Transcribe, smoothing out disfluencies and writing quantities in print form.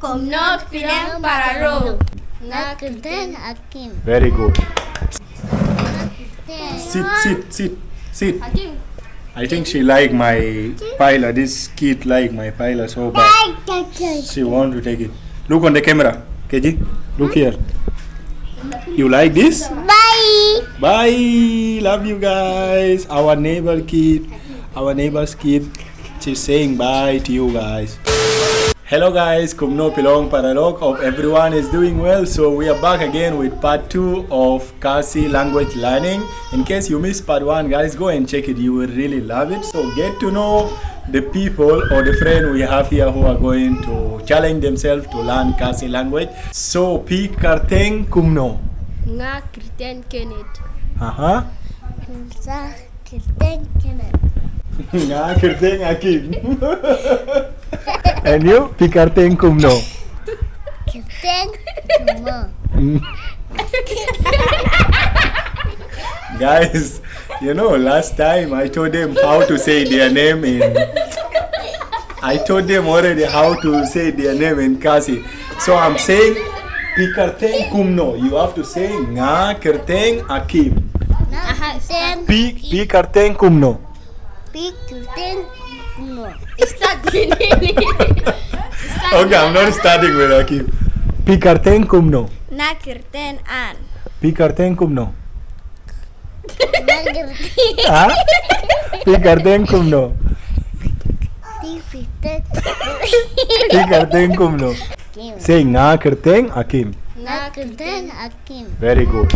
Kumnok pinang pararo. Nakirten Akim. Very good. Nakirten. Sit. Hakim. I think she like my pile. This kid like my pile so bad. She want to take it. Look on the camera, KG. Look here. You like this? Bye. Bye. Love you guys. Our neighbor's kid. She's saying bye to you guys. Hello guys, Kumno Pilong Paralog. Hope everyone is doing well. So we are back again with part 2 of Khasi language learning. In case you missed part 1, guys, go and check it. You will really love it. So get to know the people or the friend we have here who are going to challenge themselves to learn Khasi language. So pi karteng kumno. Nga Kristen Kenneth. Aha. Nakirten Kenneth. Nga karteng akim. And you pi karteng kumno. Kirten Kumo. Guys, you know, last time I told them how to say their name I told them already how to say their name in Khasi. So I'm saying Pikarteng Kumno. You have to say Nga Kerteng Akim. Nakirten. Pikarteng Kumno. Pikirten Kumo. Start really. Okay, I'm not starting with Akim. Pikarteng Kumno. Nakirten An. Pikarteng Kumno. Nakirten. Ah? Pikarteng Kumno. Tikirten. Pikarteng Kumno. Akim. Say Nga Kerteng Akim. Nakirten Akim. Very good.